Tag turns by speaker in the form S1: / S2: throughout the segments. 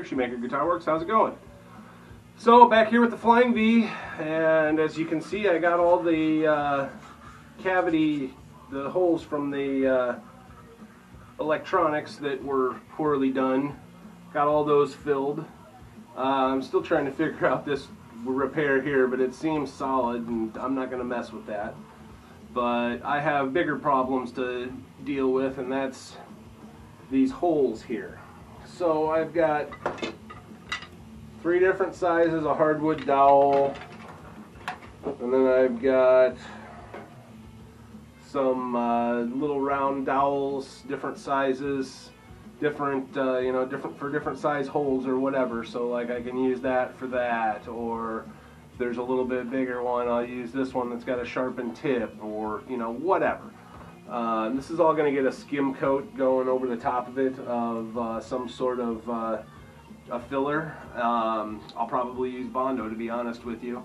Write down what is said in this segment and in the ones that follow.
S1: Shoemaker, Shoemaker Guitar Works. How's it going? So back here with the Flying V, and as you can see, I got all the cavity, the holes from the electronics that were poorly done. Got all those filled. I'm still trying to figure out this repair here, but it seems solid, and I'm not going to mess with that. But I have bigger problems to deal with, and that's these holes here. So I've got 3 different sizes of hardwood dowel, and then I've got some little round dowels, different sizes, different different size holes or whatever. So like I can use that for that, or if there's a little bit bigger one, I'll use this one that's got a sharpened tip, or whatever. This is all going to get a skim coat going over the top of it of some sort of a filler. I'll probably use Bondo, to be honest with you,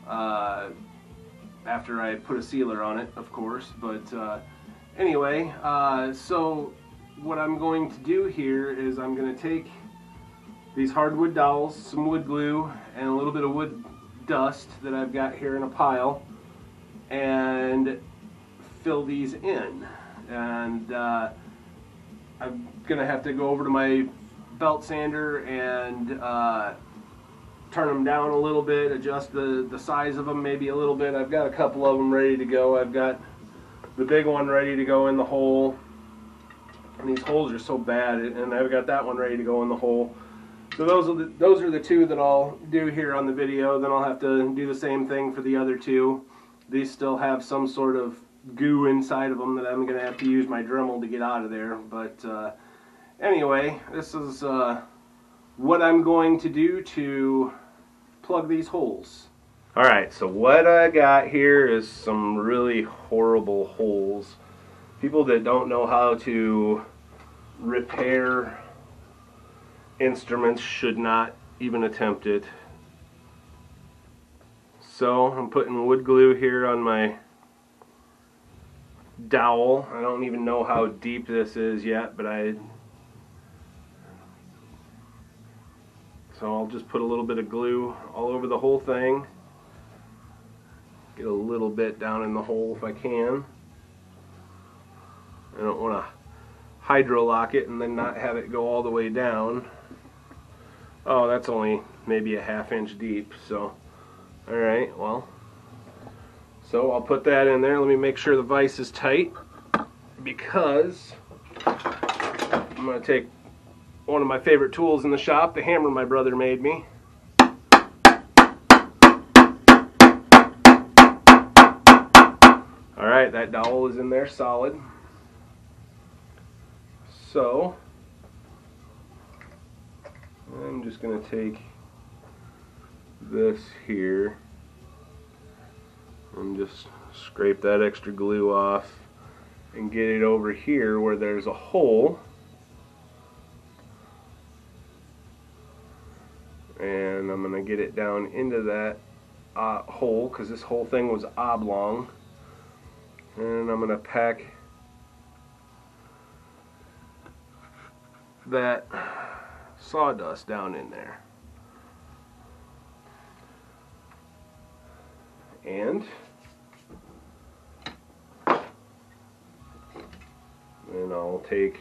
S1: after I put a sealer on it, of course. But anyway, so what I'm going to do here is I'm going to take these hardwood dowels, some wood glue, and a little bit of wood dust that I've got here in a pile, and fill these in. And I'm going to have to go over to my belt sander and turn them down a little bit, adjust the size of them maybe a little bit. I've got a couple of them ready to go. I've got the big one ready to go in the hole, and these holes are so bad, and I've got that one ready to go in the hole. So those are the 2 that I'll do here on the video. Then I'll have to do the same thing for the other 2. These still have some sort of goo inside of them that I'm going to have to use my Dremel to get out of there. But anyway, this is what I'm going to do to plug these holes. Alright, so what I got here is some really horrible holes. People that don't know how to repair instruments should not even attempt it. So I'm putting wood glue here on my dowel. I don't even know how deep this is yet, but so I'll just put a little bit of glue all over the whole thing. Get a little bit down in the hole if I can. I don't want to hydro lock it and then not have it go all the way down. Oh, that's only maybe a ½ inch deep, so alright, well, so I'll put that in there. Let me make sure the vise is tight, because I'm going to take one of my favorite tools in the shop, the hammer my brother made me. Alright, that dowel is in there solid. So I'm just going to take this here and just scrape that extra glue off and get it over here where there's a hole, and I'm going to get it down into that hole, because this whole thing was oblong, and I'm going to pack that sawdust down in there. And then I'll take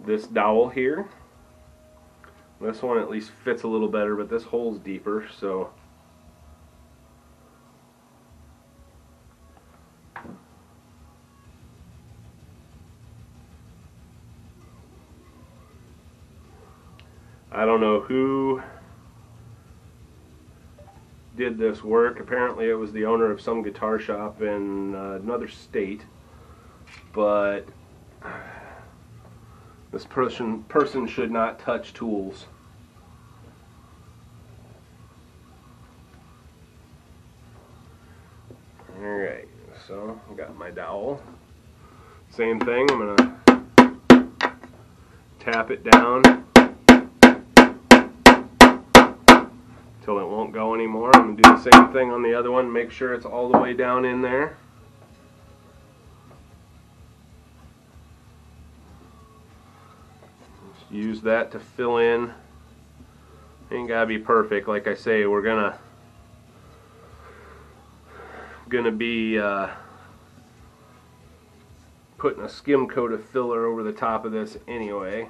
S1: this dowel here. This one at least fits a little better, but this hole's deeper, so I don't know who did this work. Apparently it was the owner of some guitar shop in another state, but this person should not touch tools. Alright, so I got my dowel. Same thing, I'm going to tap it down until it won't go anymore. I'm going to do the same thing on the other one, make sure it's all the way down in there. use that to fill in. Ain't gotta be perfect. Like I say, we're gonna be putting a skim coat of filler over the top of this anyway.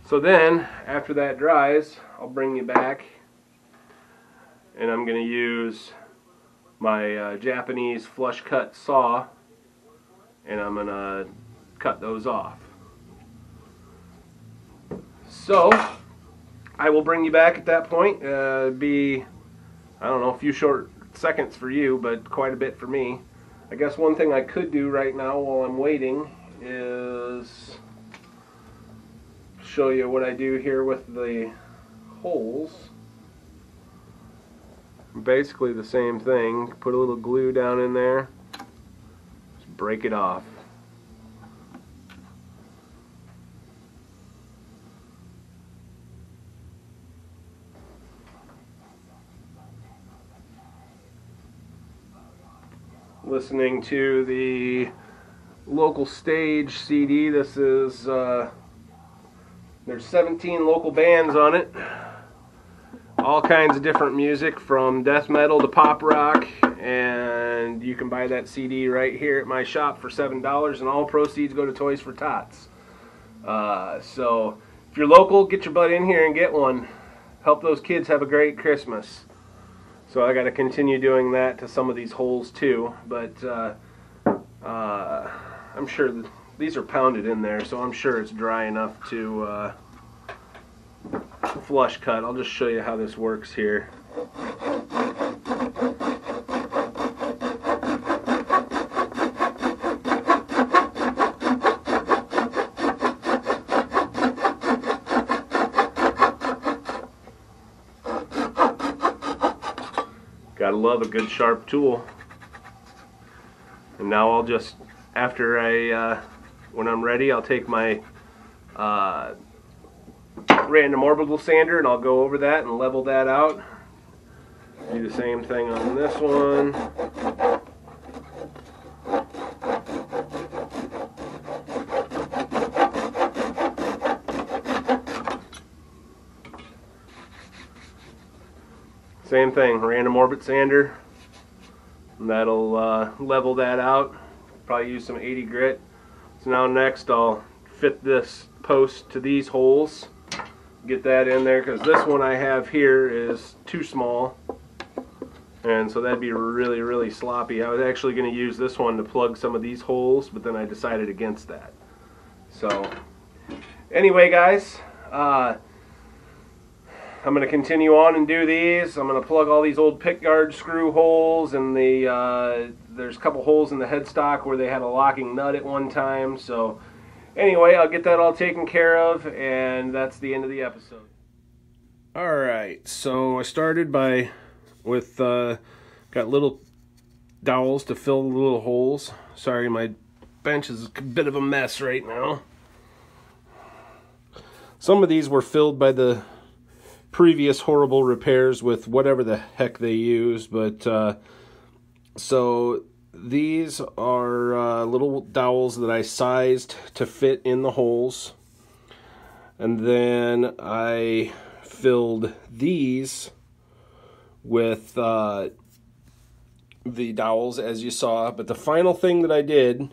S1: So then, after that dries, I'll bring you back, and I'm going to use my Japanese flush cut saw, and I'm going to cut those off. So, I will bring you back at that point. Be, I don't know, a few short seconds for you, but quite a bit for me. I guess one thing I could do right now while I'm waiting is show you what I do here with the holes. Basically the same thing. Put a little glue down in there, just break it off. Listening to the local stage CD. This is there's 17 local bands on it, all kinds of different music from death metal to pop rock, and you can buy that CD right here at my shop for $7, and all proceeds go to Toys for Tots. So if you're local, get your butt in here and get one. Help those kids have a great Christmas. So I got to continue doing that to some of these holes too, but I'm sure that these are pounded in there, so I'm sure it's dry enough to flush cut. I'll just show you how this works here. Gotta love a good sharp tool. And now I'll just, after when I'm ready, I'll take my random orbital sander and I'll go over that and level that out. Do the same thing on this one. Same thing, random orbit sander, and that'll level that out. Probably use some 80 grit. So now next I'll fit this post to these holes, get that in there, because this one I have here is too small, and so that'd be really, really sloppy. I was actually going to use this one to plug some of these holes, but then I decided against that. So anyway, guys, I'm going to continue on and do these. I'm going to plug all these old pickguard screw holes, and there's a couple holes in the headstock where they had a locking nut at one time. So anyway, I'll get that all taken care of, and that's the end of the episode. Alright, so I started with got little dowels to fill the little holes. Sorry, my bench is a bit of a mess right now. Some of these were filled by the previous horrible repairs with whatever the heck they use, but so these are little dowels that I sized to fit in the holes, and then I filled these with the dowels as you saw. But the final thing that I did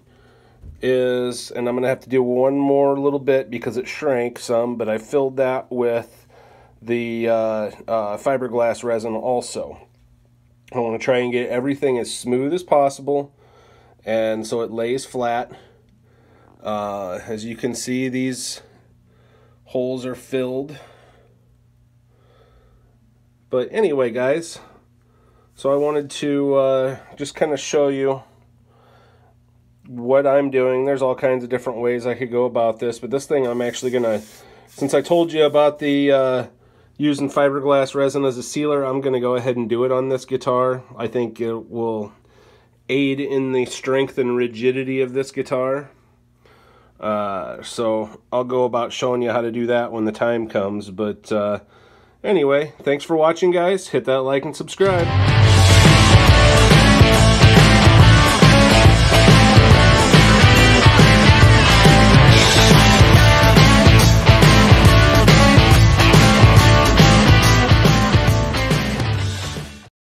S1: is, and I'm gonna have to do one more little bit because it shrank some, but I filled that with the fiberglass resin also. I want to try and get everything as smooth as possible, and so it lays flat. As you can see, these holes are filled. But anyway, guys, so I wanted to just kind of show you what I'm doing. There's all kinds of different ways I could go about this, but this thing I'm actually gonna, since I told you about the using fiberglass resin as a sealer, I'm going to go ahead and do it on this guitar. I think it will aid in the strength and rigidity of this guitar. So I'll go about showing you how to do that when the time comes. But anyway, thanks for watching, guys. Hit that like and subscribe.